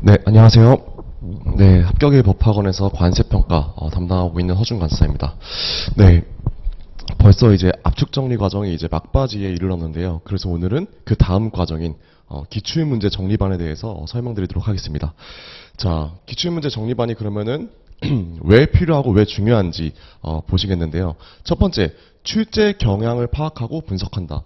네, 안녕하세요. 네, 합격의 법학원에서 관세평가 담당하고 있는 허준 간사입니다. 네, 벌써 이제 압축정리 과정이 이제 막바지에 이르렀는데요. 그래서 오늘은 그 다음 과정인 기출문제 정리반에 대해서 설명드리도록 하겠습니다. 자, 기출문제 정리반이 그러면은 왜 필요하고 왜 중요한지 보시겠는데요. 첫 번째, 출제 경향을 파악하고 분석한다.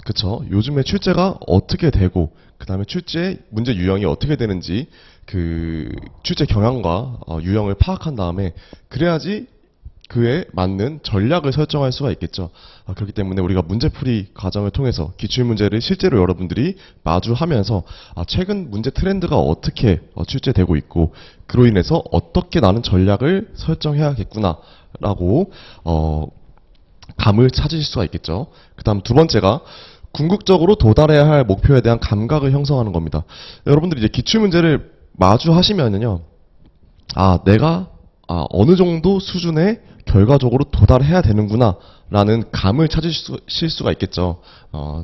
그쵸? 요즘에 출제가 어떻게 되고 그 다음에 출제 문제 유형이 어떻게 되는지 그 출제 경향과 유형을 파악한 다음에 그래야지 그에 맞는 전략을 설정할 수가 있겠죠. 그렇기 때문에 우리가 문제풀이 과정을 통해서 기출문제를 실제로 여러분들이 마주하면서 최근 문제 트렌드가 어떻게 출제되고 있고 그로 인해서 어떻게 나는 전략을 설정해야겠구나 라고 감을 찾으실 수가 있겠죠. 그 다음 두 번째가 궁극적으로 도달해야 할 목표에 대한 감각을 형성하는 겁니다. 여러분들이 이제 기출문제를 마주하시면은요, 내가 어느 정도 수준의 결과적으로 도달해야 되는구나 라는 감을 찾으실 수가 있겠죠.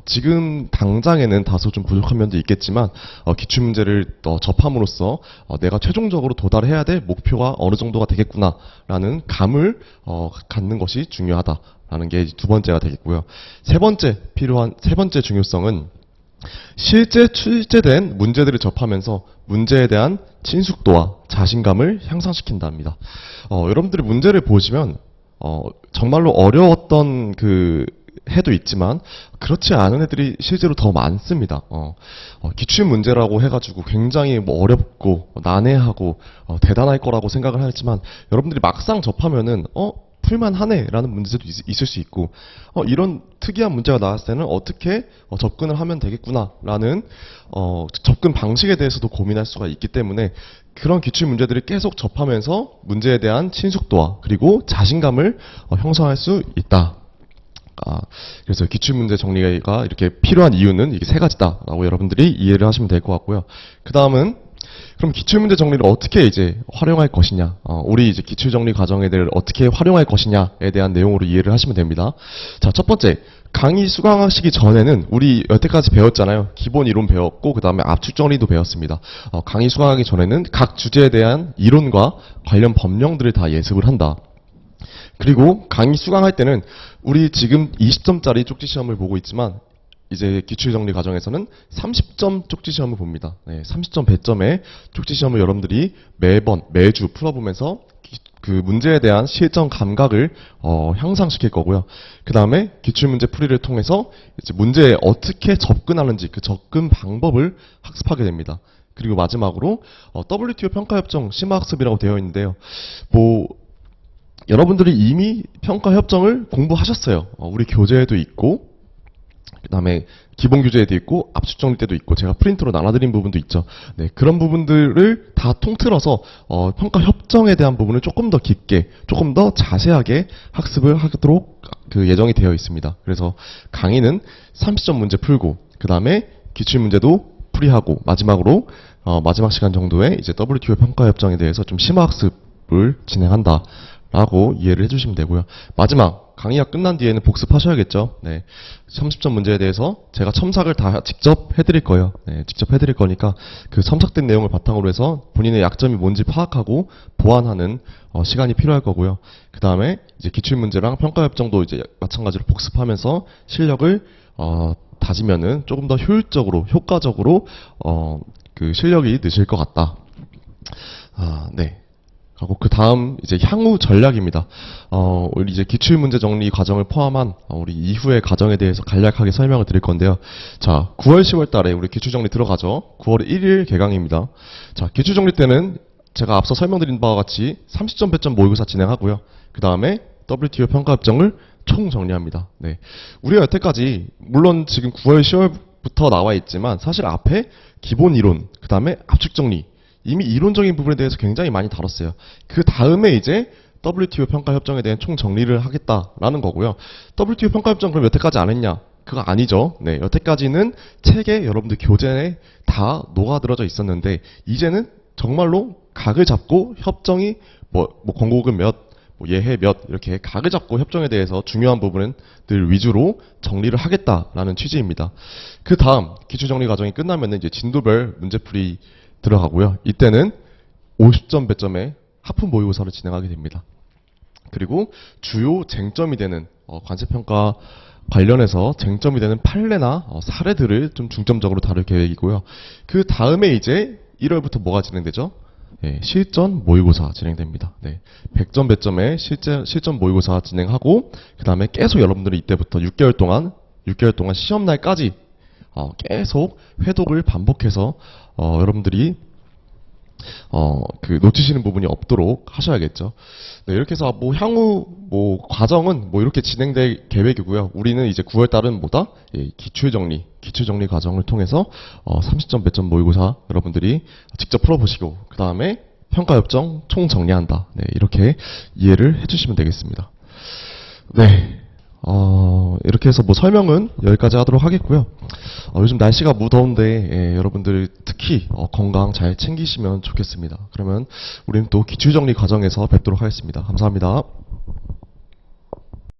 지금 당장에는 다소 좀 부족한 면도 있겠지만 기출문제를 접함으로써 내가 최종적으로 도달해야 될 목표가 어느 정도가 되겠구나 라는 감을 갖는 것이 중요하다라는 게 두 번째가 되겠고요. 세 번째 중요성은 실제 출제된 문제들을 접하면서 문제에 대한 친숙도와 자신감을 향상시킨답니다. 여러분들이 문제를 보시면 정말로 어려웠던 그 해도 있지만 그렇지 않은 애들이 실제로 더 많습니다. 기출 문제라고 해가지고 굉장히 어렵고 난해하고 대단할 거라고 생각을 하지만 여러분들이 막상 접하면은 풀만하네라는 문제도 있을 수 있고 이런 특이한 문제가 나왔을 때는 어떻게 접근을 하면 되겠구나라는 접근 방식에 대해서도 고민할 수가 있기 때문에 그런 기출 문제들을 계속 접하면서 문제에 대한 친숙도와 그리고 자신감을 형성할 수 있다. 그래서 기출문제 정리가 이렇게 필요한 이유는 이게 세 가지다라고 여러분들이 이해를 하시면 될 것 같고요. 그 다음은 그럼 기출문제 정리를 어떻게 이제 활용할 것이냐, 우리 이제 기출정리 과정에 대해 어떻게 활용할 것이냐에 대한 내용으로 이해를 하시면 됩니다. 자, 첫 번째, 강의 수강하시기 전에는 우리 여태까지 배웠잖아요. 기본 이론 배웠고 그 다음에 압축정리도 배웠습니다. 강의 수강하기 전에는 각 주제에 대한 이론과 관련 법령들을 다 예습을 한다. 그리고 강의 수강할 때는 우리 지금 20점짜리 쪽지시험을 보고 있지만 이제 기출정리 과정에서는 30점 쪽지시험을 봅니다. 30점 배점의 쪽지시험을 여러분들이 매주 풀어보면서 그 문제에 대한 실전 감각을 향상시킬 거고요. 그 다음에 기출문제 풀이를 통해서 이제 문제에 어떻게 접근하는지 그 접근 방법을 학습하게 됩니다. 그리고 마지막으로 WTO 평가협정 심화학습이라고 되어 있는데요. 여러분들이 이미 평가협정을 공부하셨어요. 우리 교재에도 있고 그 다음에 기본 교재에도 있고 압축정리 때도 있고 제가 프린트로 나눠드린 부분도 있죠. 네, 그런 부분들을 다 통틀어서 평가 협정에 대한 부분을 조금 더 깊게 조금 더 자세하게 학습을 하도록 그 예정이 되어 있습니다. 그래서 강의는 30점 문제 풀고 그 다음에 기출문제도 풀이하고 마지막으로 마지막 시간 정도에 이제 WTO 평가 협정에 대해서 좀 심화 학습을 진행한다 라고 이해를 해주시면 되고요. 마지막 강의가 끝난 뒤에는 복습하셔야겠죠. 네, 30점 문제에 대해서 제가 첨삭을 다 직접 해드릴 거예요. 네, 직접 해드릴 거니까 그 첨삭된 내용을 바탕으로 해서 본인의 약점이 뭔지 파악하고 보완하는 시간이 필요할 거고요. 그 다음에 이제 기출문제랑 평가협정도 이제 마찬가지로 복습하면서 실력을 다지면은 조금 더 효율적으로, 효과적으로 그 실력이 느실 것 같다. 네. 하고 그 다음 이제 향후 전략입니다. 우리 이제 기출문제 정리 과정을 포함한 우리 이후의 과정에 대해서 간략하게 설명을 드릴 건데요. 자, 9월, 10월 달에 우리 기출정리 들어가죠. 9월 1일 개강입니다. 자, 기출정리 때는 제가 앞서 설명드린 바와 같이 30점 배점 모의고사 진행하고요. 그 다음에 WTO 평가협정을 총 정리합니다. 네, 우리가 여태까지 물론 지금 9월, 10월부터 나와 있지만 사실 앞에 기본 이론, 그 다음에 압축정리 이미 이론적인 부분에 대해서 굉장히 많이 다뤘어요. 그 다음에 이제 WTO 평가협정에 대한 총정리를 하겠다라는 거고요. WTO 평가협정 그럼 여태까지 안 했냐? 그거 아니죠. 네, 여태까지는 책에 여러분들 교재에 다 녹아들어져 있었는데 이제는 정말로 각을 잡고 협정이 권고금 몇, 예해 몇 이렇게 각을 잡고 협정에 대해서 중요한 부분들 위주로 정리를 하겠다라는 취지입니다. 그 다음 기출정리 과정이 끝나면은 이제 진도별 문제풀이 들어가고요. 이때는 50점 배점의 하품 모의고사를 진행하게 됩니다. 그리고 주요 쟁점이 되는 관세평가 관련해서 쟁점이 되는 판례나 사례들을 좀 중점적으로 다룰 계획이고요. 그 다음에 이제 1월부터 뭐가 진행되죠? 네, 실전 모의고사 진행됩니다. 네, 100점 배점의 실전 모의고사 진행하고 그 다음에 계속 여러분들이 이때부터 6개월 동안 시험날까지 계속 회독을 반복해서 여러분들이 놓치시는 부분이 없도록 하셔야겠죠. 네, 이렇게 해서 향후 과정은 이렇게 진행될 계획이고요. 우리는 이제 9월 달은 뭐다? 예, 기출정리 과정을 통해서 30점 배점 모의고사 여러분들이 직접 풀어보시고 그 다음에 평가협정 총정리한다. 네, 이렇게 이해를 해주시면 되겠습니다. 네. 이렇게 해서 설명은 여기까지 하도록 하겠고요. 요즘 날씨가 무더운데 여러분들 특히 건강 잘 챙기시면 좋겠습니다. 그러면 우리는 또 기출정리 과정에서 뵙도록 하겠습니다. 감사합니다.